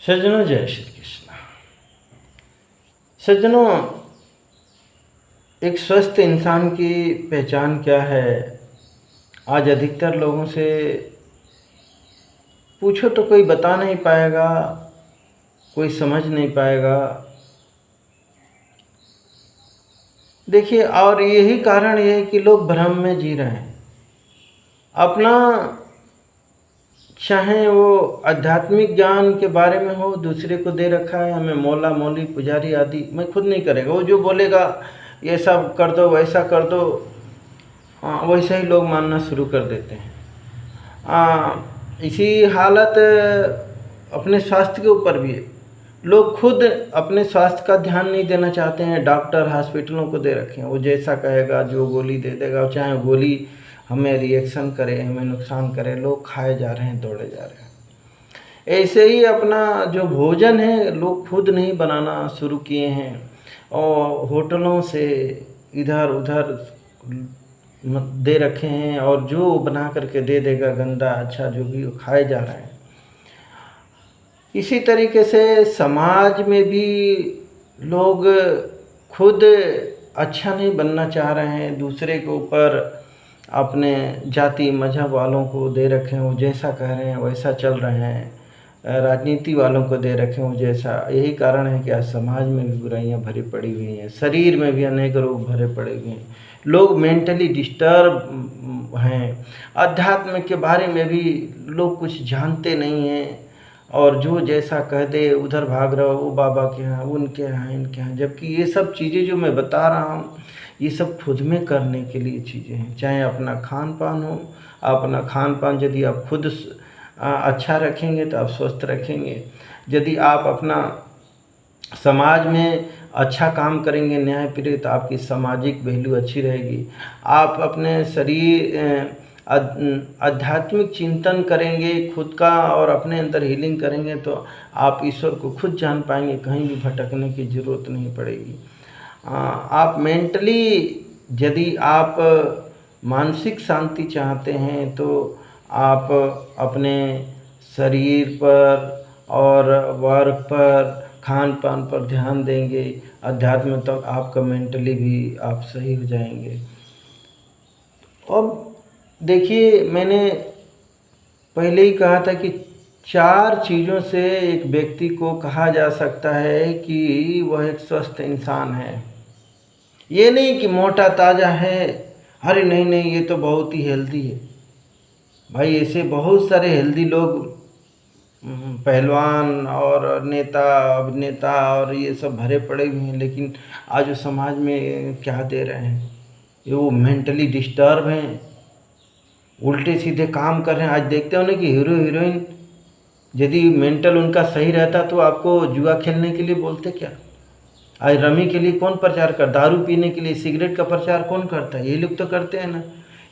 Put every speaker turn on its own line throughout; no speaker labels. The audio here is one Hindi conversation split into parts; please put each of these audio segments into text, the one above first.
सज्जनों, जय श्री कृष्ण। सज्जनों, एक स्वस्थ इंसान की पहचान क्या है? आज अधिकतर लोगों से पूछो तो कोई बता नहीं पाएगा, कोई समझ नहीं पाएगा। देखिए, और यही कारण ये है कि लोग भ्रम में जी रहे हैं। अपना चाहे वो आध्यात्मिक ज्ञान के बारे में हो, दूसरे को दे रखा है। हमें मौला मौली पुजारी आदि मैं खुद नहीं करेगा, वो जो बोलेगा ये सब कर दो, वैसा कर दो, वैसा ही लोग मानना शुरू कर देते हैं। इसी हालत अपने स्वास्थ्य के ऊपर भी है। लोग खुद अपने स्वास्थ्य का ध्यान नहीं देना चाहते हैं। डॉक्टर हॉस्पिटलों को दे रखे हैं, वो जैसा कहेगा जो गोली दे देगा, चाहे गोली हमें रिएक्शन करे, हमें नुकसान करे, लोग खाए जा रहे हैं, दौड़े जा रहे हैं। ऐसे ही अपना जो भोजन है लोग खुद नहीं बनाना शुरू किए हैं और होटलों से इधर उधर दे रखे हैं, और जो बना करके दे देगा गंदा अच्छा जो भी, वो खाए जा रहे हैं। इसी तरीके से समाज में भी लोग खुद अच्छा नहीं बनना चाह रहे हैं, दूसरे के ऊपर अपने जाति मजहब वालों को दे रखे हैं, वो जैसा कह रहे हैं वैसा चल रहे हैं। राजनीति वालों को दे रखे हो जैसा। यही कारण है कि आज समाज में भी बुराइयां भरी पड़ी हुई हैं, शरीर में भी अनेक रोग भरे पड़े हुए हैं, लोग मेंटली डिस्टर्ब हैं, अध्यात्म के बारे में भी लोग कुछ जानते नहीं हैं, और जो जैसा कह दे उधर भाग रहा हो, वो बाबा के यहाँ, उनके यहाँ, इनके यहाँ। जबकि ये सब चीज़ें जो मैं बता रहा हूँ ये सब खुद में करने के लिए चीज़ें हैं। चाहे अपना खान पान हो, अपना खान पान यदि आप खुद अच्छा रखेंगे तो आप स्वस्थ रखेंगे। यदि आप अपना समाज में अच्छा काम करेंगे, न्याय प्रिय, तो आपकी सामाजिक वैल्यू अच्छी रहेगी। आप अपने शरीर आध्यात्मिक चिंतन करेंगे खुद का और अपने अंदर हीलिंग करेंगे तो आप ईश्वर को खुद जान पाएंगे, कहीं भी भटकने की ज़रूरत नहीं पड़ेगी। आप मेंटली यदि आप मानसिक शांति चाहते हैं तो आप अपने शरीर पर और वर्क पर, खान पान पर ध्यान देंगे, अध्यात्म तक तो आपका मेंटली भी आप सही हो जाएंगे। अब देखिए, मैंने पहले ही कहा था कि 4 चीज़ों से एक व्यक्ति को कहा जा सकता है कि वह एक स्वस्थ इंसान है। ये नहीं कि मोटा ताज़ा है, अरे नहीं नहीं ये तो बहुत ही हेल्दी है। भाई ऐसे बहुत सारे हेल्दी लोग, पहलवान और नेता अभिनेता और ये सब भरे पड़े हुए हैं, लेकिन आज वो समाज में क्या दे रहे हैं? ये वो मेंटली डिस्टर्ब हैं, उल्टे सीधे काम कर रहे हैं। आज देखते हो ना कि हीरो हीरोइन यदि मेंटल उनका सही रहता तो आपको जुआ खेलने के लिए बोलते क्या? आज रमी के लिए कौन प्रचार कर, दारू पीने के लिए, सिगरेट का प्रचार कौन करता है? ये लोग तो करते हैं ना।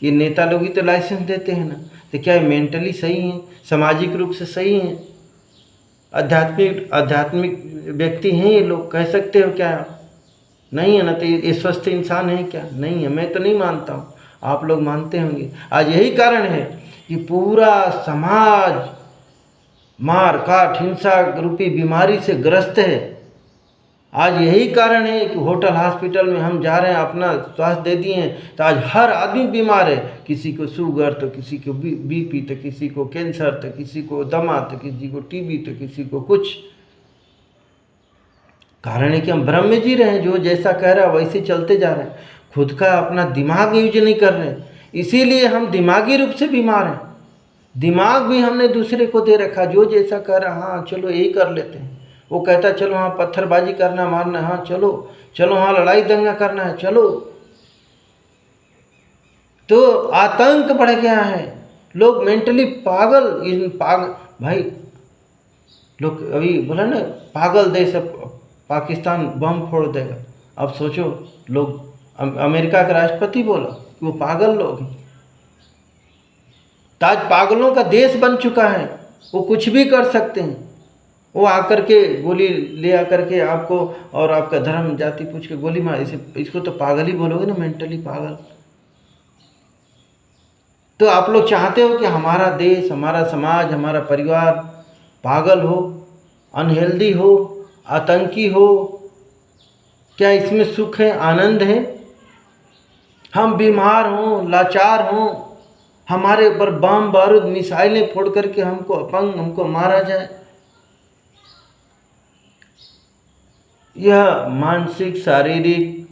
ये नेता लोग ही तो लाइसेंस देते हैं ना। तो क्या ये मेंटली सही हैं, सामाजिक रूप से सही हैं, आध्यात्मिक व्यक्ति हैं ये लोग? कह सकते हो क्या आप? नहीं है ना। तो ये स्वस्थ इंसान है क्या? नहीं है। मैं तो नहीं मानता हूँ, आप लोग मानते होंगे। आज यही कारण है कि पूरा समाज मार काट हिंसा रूपी बीमारी से ग्रस्त है। आज यही कारण है कि होटल हॉस्पिटल में हम जा रहे हैं, अपना स्वास्थ्य दे दिए हैं, तो आज हर आदमी बीमार है। किसी को शुगर, तो किसी को बीपी, तो किसी को कैंसर, तो किसी को दमा, तो किसी को टीबी, तो किसी को कुछ। कारण है कि हम भ्रम में जी रहे हैं, जो जैसा कह रहा है वैसे चलते जा रहे हैं, खुद का अपना दिमाग यूज नहीं कर रहे हैं। इसीलिए हम दिमागी रूप से बीमार हैं। दिमाग भी हमने दूसरे को दे रखा, जो जैसा कह रहा हाँ चलो यही कर लेते हैं। वो कहता चलो हाँ पत्थरबाजी करना, मारना, हाँ चलो चलो, हाँ लड़ाई दंगा करना है, चलो। तो आतंक बढ़ गया है, लोग मेंटली पागल भाई। लोग अभी बोला ना, पागल देश पाकिस्तान बम फोड़ देगा। अब सोचो, लोग अमेरिका का राष्ट्रपति बोला कि वो पागल लोग हैं। आज पागलों का देश बन चुका है, वो कुछ भी कर सकते हैं। वो आकर के गोली ले आकर के आपको और आपका धर्म जाति पूछ के गोली मार, इसको तो पागल ही बोलोगे ना, मेंटली पागल। तो आप लोग चाहते हो कि हमारा देश, हमारा समाज, हमारा परिवार पागल हो? अनहेल्दी हो, आतंकी हो, क्या इसमें सुख है, आनंद है? हम बीमार हों, लाचार हों, हमारे ऊपर बम बारूद मिसाइलें फोड़ करके हमको अपंग, हमको मारा जाए, यह मानसिक, शारीरिक,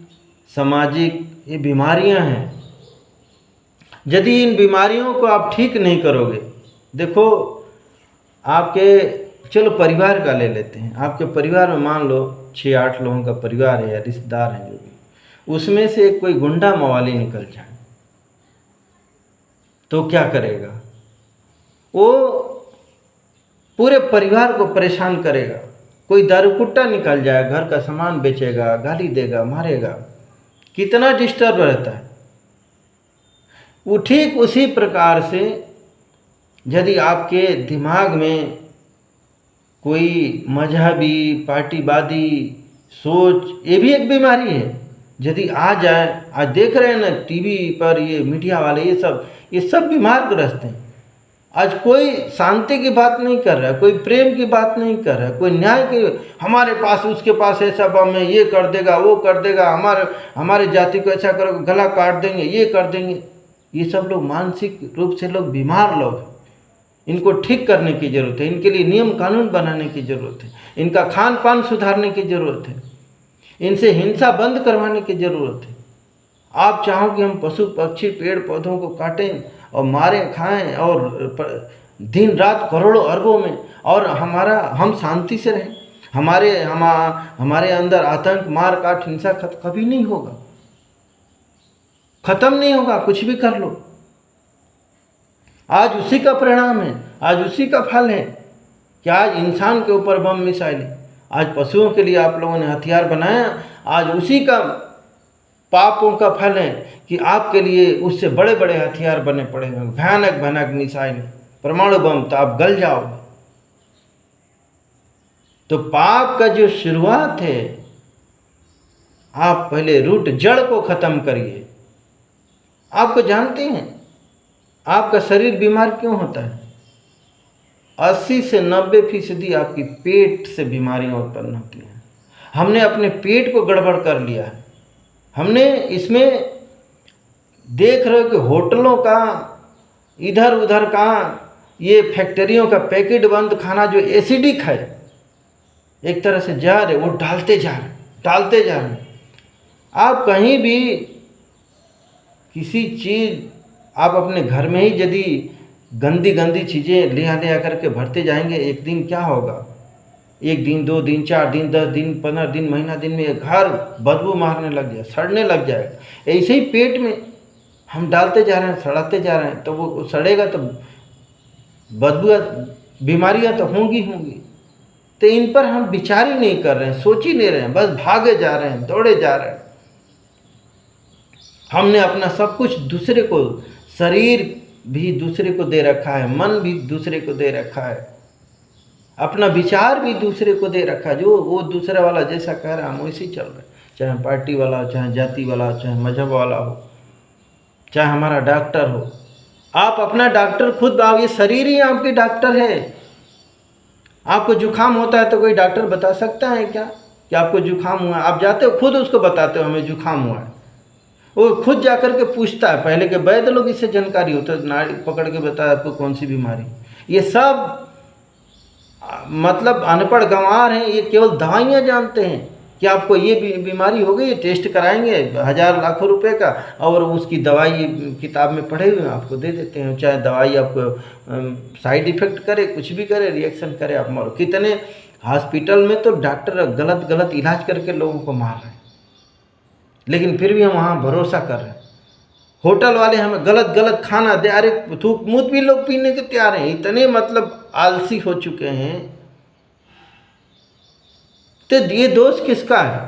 सामाजिक ये बीमारियां हैं। यदि इन बीमारियों को आप ठीक नहीं करोगे, देखो आपके, चलो परिवार का ले लेते हैं, आपके परिवार में मान लो 6-8 लोगों का परिवार है या रिश्तेदार है जो भी, उसमें से कोई गुंडा मवाली निकल जाए तो क्या करेगा? वो पूरे परिवार को परेशान करेगा। कोई दारूकुट्टा निकल जाए, घर का सामान बेचेगा, गाली देगा, मारेगा, कितना डिस्टर्ब रहता है। वो ठीक उसी प्रकार से यदि आपके दिमाग में कोई मजहबी, पार्टीवादी सोच, ये भी एक बीमारी है, यदि आ जाए, आज देख रहे हैं ना टीवी पर ये मीडिया वाले, ये सब बीमार ग्रस्त हैं। आज कोई शांति की बात नहीं कर रहा है, कोई प्रेम की बात नहीं कर रहा है, कोई न्याय की, हमारे पास उसके पास ऐसा बम है, ये कर देगा, वो कर देगा, हमारे जाति को ऐसा करोगे, गला काट देंगे, ये कर देंगे। ये सब लोग मानसिक रूप से लोग बीमार लोग हैं। इनको ठीक करने की ज़रूरत है, इनके लिए नियम कानून बनाने की ज़रूरत है, इनका खान पान सुधारने की ज़रूरत है, इनसे हिंसा बंद करवाने की ज़रूरत है। आप चाहो कि हम पशु पक्षी पेड़ पौधों को काटें और मारें खाएं और दिन रात करोड़ों अरबों में, और हम शांति से रहें, हमारे अंदर आतंक, मार काट, हिंसा कभी नहीं होगा, खत्म नहीं होगा, कुछ भी कर लो। आज उसी का परिणाम है, आज उसी का फल है कि आज इंसान के ऊपर बम मिसाइल, आज पशुओं के लिए आप लोगों ने हथियार बनाया, आज उसी का पापों का फल है कि आपके लिए उससे बड़े बड़े हथियार बने पड़े हैं, भयानक भयानक मिसाइल, परमाणु बम, तो आप गल जाओगे। तो पाप का जो शुरुआत है, आप पहले रूट जड़ को खत्म करिए। आपको जानते हैं आपका शरीर बीमार क्यों होता है? 80 से 90% आपकी पेट से बीमारियां उत्पन्न होती हैं। हमने अपने पेट को गड़बड़ कर लिया है। हमने इसमें देख रहे हो कि होटलों का, इधर उधर का, ये फैक्ट्रियों का पैकेट बंद खाना जो एसिडिक है, एक तरह से जहर है, वो डालते जा रहे हैं। आप कहीं भी किसी चीज़, आप अपने घर में ही यदि गंदी गंदी चीज़ें ले आ करके भरते जाएंगे, एक दिन क्या होगा, 1 दिन, 2 दिन, 4 दिन, 10 दिन, 15 दिन, महीना दिन में घर बदबू मारने लग जाए, सड़ने लग जाएगा। ऐसे ही पेट में हम डालते जा रहे हैं, सड़ाते जा रहे हैं, तो वो सड़ेगा तो बदबू, बीमारियां तो होंगी। तो इन पर हम विचार ही नहीं कर रहे हैं, सोच ही नहीं रहे हैं, बस भागे जा रहे हैं, दौड़े जा रहे हैं। हमने अपना सब कुछ दूसरे को, शरीर भी दूसरे को दे रखा है, मन भी दूसरे को दे रखा है, अपना विचार भी दूसरे को दे रखा है। जो वो दूसरा वाला जैसा कह रहा है हम वैसे ही चल रहे हैं, चाहे पार्टी वाला हो, चाहे जाति वाला हो, चाहे मजहब वाला हो, चाहे हमारा डॉक्टर हो। आप अपना डॉक्टर खुद, आप, ये शरीर ही आपके डॉक्टर है। आपको जुकाम होता है तो कोई डॉक्टर बता सकता है क्या कि आपको जुकाम हुआ है? आप जाते हो खुद उसको बताते हो हमें जुकाम हुआ है, वो खुद जा कर के पूछता है। पहले के वैद्य लोग इससे जानकारी होता है, नाड़ी पकड़ के बताया आपको कौन सी बीमारी। ये सब मतलब अनपढ़ गंवार हैं, ये केवल दवाइयाँ जानते हैं कि आपको ये बीमारी हो गई, टेस्ट कराएंगे 1000 लाखों रुपए का, और उसकी दवाई किताब में पढ़े हुए आपको दे देते हैं। चाहे दवाई आपको साइड इफेक्ट करे, कुछ भी करे, रिएक्शन करे, आप मरो। कितने हॉस्पिटल में तो डॉक्टर गलत इलाज करके लोगों को मार रहे हैं, लेकिन फिर भी हम वहाँ भरोसा कर रहे हैं। होटल वाले हमें गलत खाना दे, अरे थूक मूत भी लोग पीने के तैयार हैं, इतने मतलब आलसी हो चुके हैं। तो ये दोष किसका है?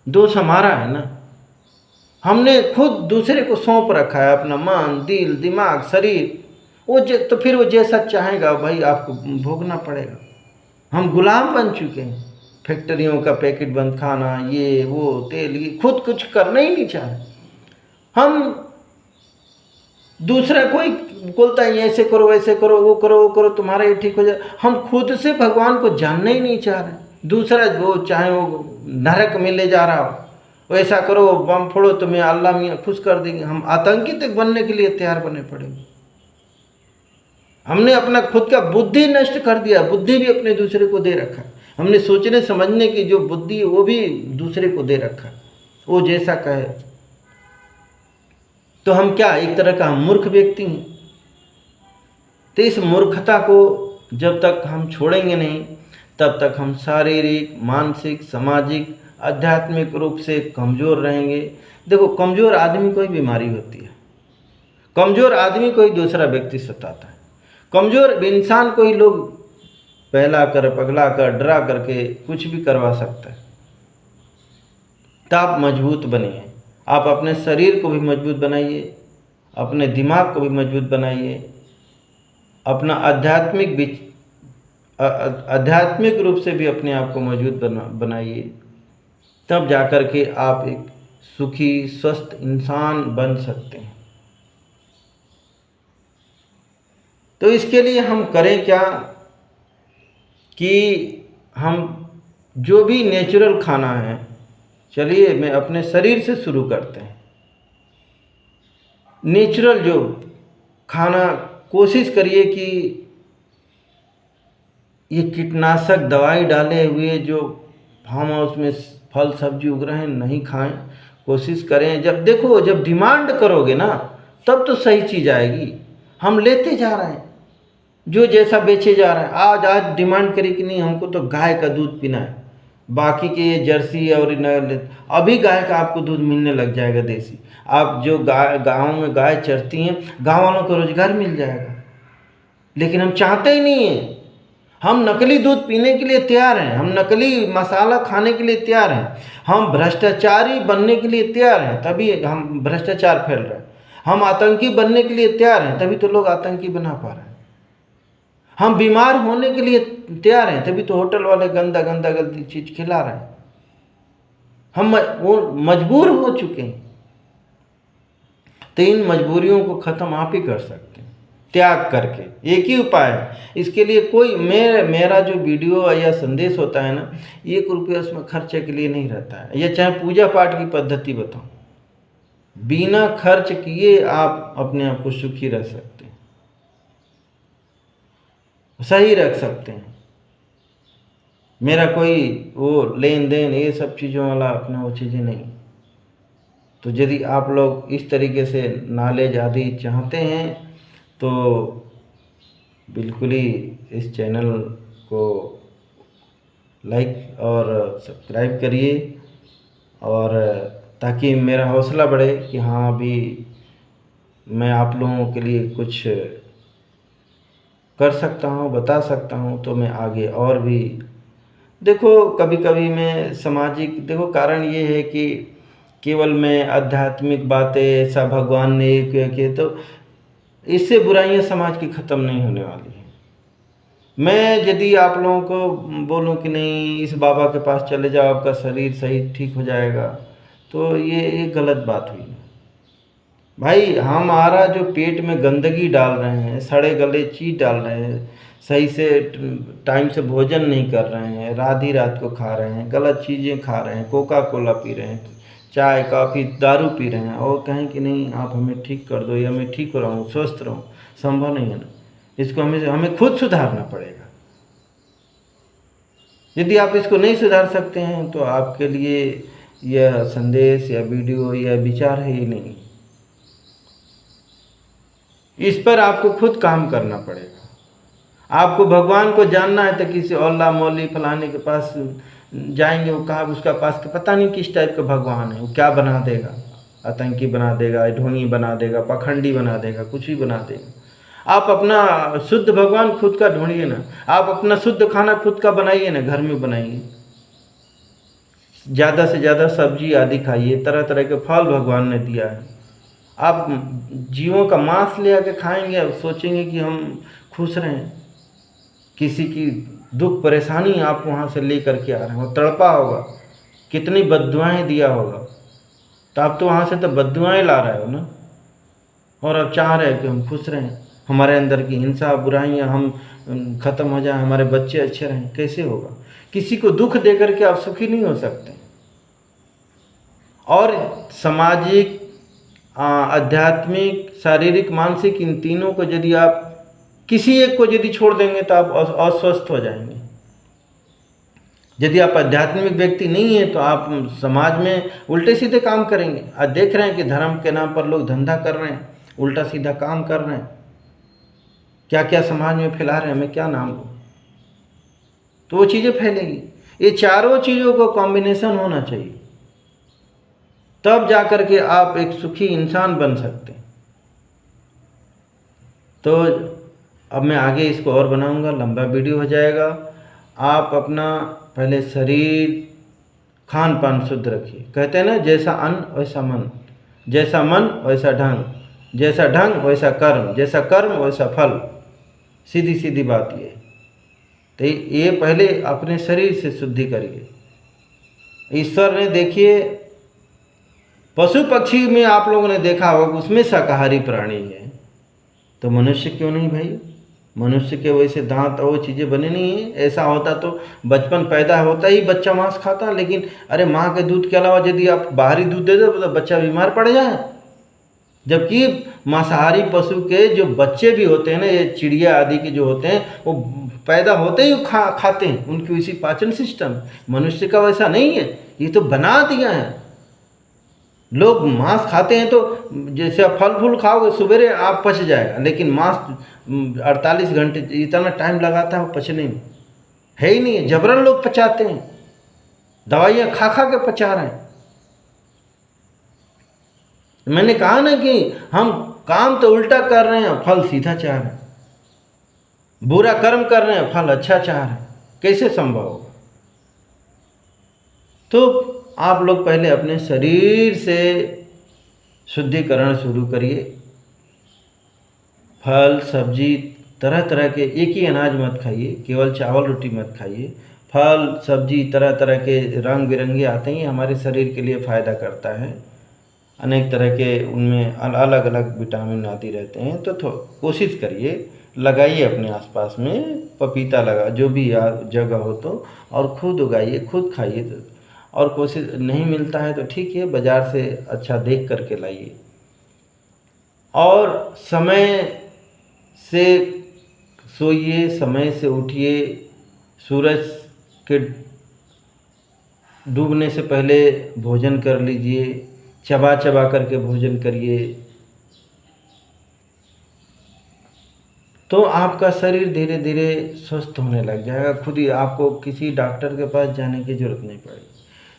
दोष हमारा है ना। हमने खुद दूसरे को सौंप रखा है अपना मन, दिल, दिमाग, शरीर। तो फिर वो जैसा चाहेगा भाई आपको भोगना पड़ेगा। हम गुलाम बन चुके हैं। फैक्ट्रियों का पैकेट बंद खाना, ये वो तेल, ये खुद कुछ करना ही नहीं चाह रहे। हम दूसरा कोई बोलता है ऐसे करो वैसे करो वो करो वो करो तुम्हारा ये ठीक हो जाए। हम खुद से भगवान को जानना ही नहीं चाह रहे। दूसरा वो चाहे वो नरक में ले जा रहा हो, वैसा करो बम फोड़ो तुम्हें अल्लाह मियाँ खुश कर देंगे। हम आतंकी तक बनने के लिए तैयार बने पड़ेंगे। हमने अपना खुद का बुद्धि नष्ट कर दिया, बुद्धि भी अपने दूसरे को दे रखा। हमने सोचने समझने की जो बुद्धि है वो भी दूसरे को दे रखा, वो जैसा कहे। तो हम क्या एक तरह का मूर्ख व्यक्ति हैं। तो इस मूर्खता को जब तक हम छोड़ेंगे नहीं, तब तक हम शारीरिक, मानसिक, सामाजिक, आध्यात्मिक रूप से कमज़ोर रहेंगे। देखो, कमज़ोर आदमी को ही बीमारी होती है, कमज़ोर आदमी को ही दूसरा व्यक्ति सताता है, कमज़ोर इंसान को ही लोग बहला कर, पगला कर, डरा करके कुछ भी करवा सकता है। तो आप मजबूत बनिए, आप अपने शरीर को भी मजबूत बनाइए, अपने दिमाग को भी मजबूत बनाइए, अपना आध्यात्मिक रूप से भी अपने आप को मजबूत बनाइए। तब जाकर के आप एक सुखी स्वस्थ इंसान बन सकते हैं। तो इसके लिए हम करें क्या कि हम जो भी नेचुरल खाना है, चलिए मैं अपने शरीर से शुरू करते हैं। नेचुरल जो खाना कोशिश करिए कि ये कीटनाशक दवाई डाले हुए जो फार्म हाउस में फल सब्जी उग रहे हैं नहीं खाएं। कोशिश करें, जब देखो जब डिमांड करोगे ना तब तो सही चीज़ आएगी। हम लेते जा रहे हैं, जो जैसा बेचे जा रहा है। आज डिमांड करी कि नहीं हमको तो गाय का दूध पीना है, बाकी के ये जर्सी और अभी गाय का आपको दूध मिलने लग जाएगा देसी। आप जो गाँव में गाय चरती हैं, गाँव वालों को रोजगार मिल जाएगा। लेकिन हम चाहते ही नहीं हैं। हम नकली दूध पीने के लिए तैयार हैं, हम नकली मसाला खाने के लिए तैयार हैं, हम भ्रष्टाचारी बनने के लिए तैयार हैं, तभी हम भ्रष्टाचार फैल रहा है। हम आतंकी बनने के लिए तैयार हैं, तभी तो लोग आतंकी बना पा रहे हैं। हम बीमार होने के लिए तैयार हैं, तभी तो होटल वाले गंदा गंदा गंदी चीज़ खिला रहे हैं। हम वो मजबूर हो चुके हैं। तो इन मजबूरियों को ख़त्म आप ही कर सकते हैं, त्याग करके। एक ही उपाय है इसके लिए। कोई मेरा जो वीडियो या संदेश होता है ना, 1 रुपया उसमें खर्चे के लिए नहीं रहता है। या चाहे पूजा पाठ की पद्धति बताऊं, बिना खर्च किए आप अपने आप को सुखी रह सकते हैं, सही रख सकते हैं। मेरा कोई वो लेन देन ये सब चीज़ों वाला अपना वो चीज़ें नहीं। तो यदि आप लोग इस तरीके से नॉलेज आदि चाहते हैं तो बिल्कुल ही इस चैनल को लाइक और सब्सक्राइब करिए, और ताकि मेरा हौसला बढ़े कि हाँ अभी मैं आप लोगों के लिए कुछ कर सकता हूँ, बता सकता हूँ। तो मैं आगे और भी देखो, कभी कभी मैं सामाजिक, देखो कारण ये है कि केवल मैं आध्यात्मिक बातें ऐसा भगवान ने किया कि तो इससे बुराइयां समाज की ख़त्म नहीं होने वाली हैं। मैं यदि आप लोगों को बोलूं कि नहीं इस बाबा के पास चले जाओ आपका शरीर सही ठीक हो जाएगा, तो ये गलत बात हुई। भाई हमारा जो पेट में गंदगी डाल रहे हैं, सड़े गले चीज़ डाल रहे हैं, सही से टाइम से भोजन नहीं कर रहे हैं, रात को खा रहे हैं, गलत चीज़ें खा रहे हैं, कोका कोला पी रहे हैं, चाय कॉफ़ी दारू पी रहे हैं, और कहें कि नहीं आप हमें ठीक कर दो या मैं ठीक हो रहा हूँ स्वस्थ रहूँ, संभव नहीं है ना। इसको हमें खुद सुधारना पड़ेगा। यदि आप इसको नहीं सुधार सकते हैं तो आपके लिए यह संदेश या वीडियो या विचार है ही नहीं। इस पर आपको खुद काम करना पड़ेगा। आपको भगवान को जानना है तो किसी औल्ला मौली फलाने के पास जाएंगे, वो कहा उसका पास पता नहीं किस टाइप का भगवान है, वो क्या बना देगा, आतंकी बना देगा, ढोंगी बना देगा, पाखंडी बना देगा, कुछ भी बना देगा। आप अपना शुद्ध भगवान खुद का ढूंढिए ना, आप अपना शुद्ध खाना खुद का बनाइए ना, घर में बनाइए। ज़्यादा से ज़्यादा सब्जी आदि खाइए, तरह तरह के फल भगवान ने दिया है। आप जीवों का मांस ले आके खाएंगे, अब सोचेंगे कि हम खुश रहें। किसी की दुख परेशानी आप वहाँ से ले करके आ रहे हैं, वो तड़पा होगा, कितनी बद्दुआएं दिया होगा, तो आप तो वहाँ से तो बद्दुआएं ला रहे हो ना। और अब चाह रहे हैं कि हम खुश रहें, हमारे अंदर की हिंसा बुराइयां हम ख़त्म हो जाए, हमारे बच्चे अच्छे रहें। कैसे होगा? किसी को दुख दे करके आप सुखी नहीं हो सकते। और सामाजिक, आध्यात्मिक, शारीरिक, मानसिक, इन तीनों को यदि आप किसी एक को यदि छोड़ देंगे तो आप अस्वस्थ हो जाएंगे। यदि आप आध्यात्मिक व्यक्ति नहीं है तो आप समाज में उल्टे सीधे काम करेंगे। आज देख रहे हैं कि धर्म के नाम पर लोग धंधा कर रहे हैं, उल्टा सीधा काम कर रहे हैं, क्या क्या समाज में फैला रहे हैं, मैं क्या नाम लूँ। तो वो चीज़ें फैलेगी। ये चारों चीज़ों को कॉम्बिनेशन होना चाहिए, तब जा कर के आप एक सुखी इंसान बन सकते हैं। तो अब मैं आगे इसको और बनाऊंगा, लंबा वीडियो हो जाएगा। आप अपना पहले शरीर, खान पान शुद्ध रखिए। कहते हैं ना, जैसा अन्न वैसा मन, जैसा मन वैसा ढंग, जैसा ढंग वैसा कर्म, जैसा कर्म वैसा फल। सीधी सीधी बात ये। तो ये पहले अपने शरीर से शुद्धि करिए। ईश्वर ने, देखिए, पशु पक्षी में आप लोगों ने देखा होगा उसमें शाकाहारी प्राणी है, तो मनुष्य क्यों नहीं भाई? मनुष्य के वैसे दांत और चीज़ें बने नहीं हैं। ऐसा होता तो बचपन पैदा होता ही बच्चा मांस खाता। लेकिन अरे माँ के दूध के अलावा यदि आप बाहरी दूध दे दो तो बच्चा बीमार पड़ जाए। जबकि मांसाहारी पशु के जो बच्चे भी होते हैं ना, ये चिड़िया आदि के जो होते हैं, वो पैदा होते ही खाते हैं, उनकी वैसी पाचन सिस्टम। मनुष्य का वैसा नहीं है, ये तो बना दिया है। लोग मांस खाते हैं तो जैसे आप फल फूल खाओगे सुबेरे आप पच जाएगा, लेकिन मांस 48 घंटे इतना टाइम लगाता है वो पचने में, है ही नहीं है। जबरन लोग पचाते हैं, दवाइयाँ खा खा के पचा रहे हैं। मैंने कहा ना कि हम काम तो उल्टा कर रहे हैं, फल सीधा चाह रहे हैं। बुरा कर्म कर रहे हैं, फल अच्छा चाह रहे हैं। कैसे संभव होगा? तो आप लोग पहले अपने शरीर से शुद्धिकरण शुरू करिए। फल सब्जी तरह तरह के, एक ही अनाज मत खाइए, केवल चावल रोटी मत खाइए। फल सब्जी तरह तरह के रंग बिरंगे आते हैं, हमारे शरीर के लिए फ़ायदा करता है। अनेक तरह के उनमें अलग अलग विटामिन आदि रहते हैं। तो कोशिश करिए, लगाइए अपने आसपास में, पपीता लगा, जो भी जगह हो तो, और खुद उगाइए, खुद खाइए। और कोशिश नहीं मिलता है तो ठीक है, बाज़ार से अच्छा देख करके लाइए। और समय से सोइए, समय से उठिए, सूरज के डूबने से पहले भोजन कर लीजिए, चबा चबा करके भोजन करिए। तो आपका शरीर धीरे धीरे स्वस्थ होने लग जाएगा खुद ही, आपको किसी डॉक्टर के पास जाने की ज़रूरत नहीं पड़ेगी।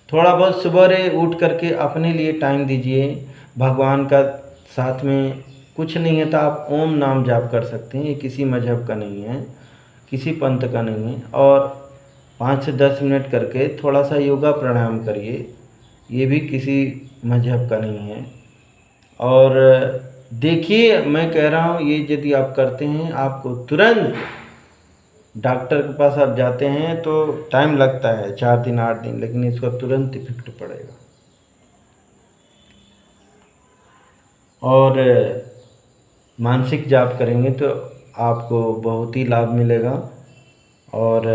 थोड़ा बहुत सुबह उठ करके अपने लिए टाइम दीजिए, भगवान का साथ में। कुछ नहीं है तो आप ओम नाम जाप कर सकते हैं, ये किसी मजहब का नहीं है, किसी पंथ का नहीं है। और 5 से 10 मिनट करके थोड़ा सा योगा प्राणायाम करिए, ये भी किसी मजहब का नहीं है। और देखिए, मैं कह रहा हूँ, ये यदि आप करते हैं, आपको तुरंत, डॉक्टर के पास आप जाते हैं तो टाइम लगता है 4 दिन 8 दिन, लेकिन इसका तुरंत इफेक्ट पड़ेगा। और मानसिक जाप करेंगे तो आपको बहुत ही लाभ मिलेगा। और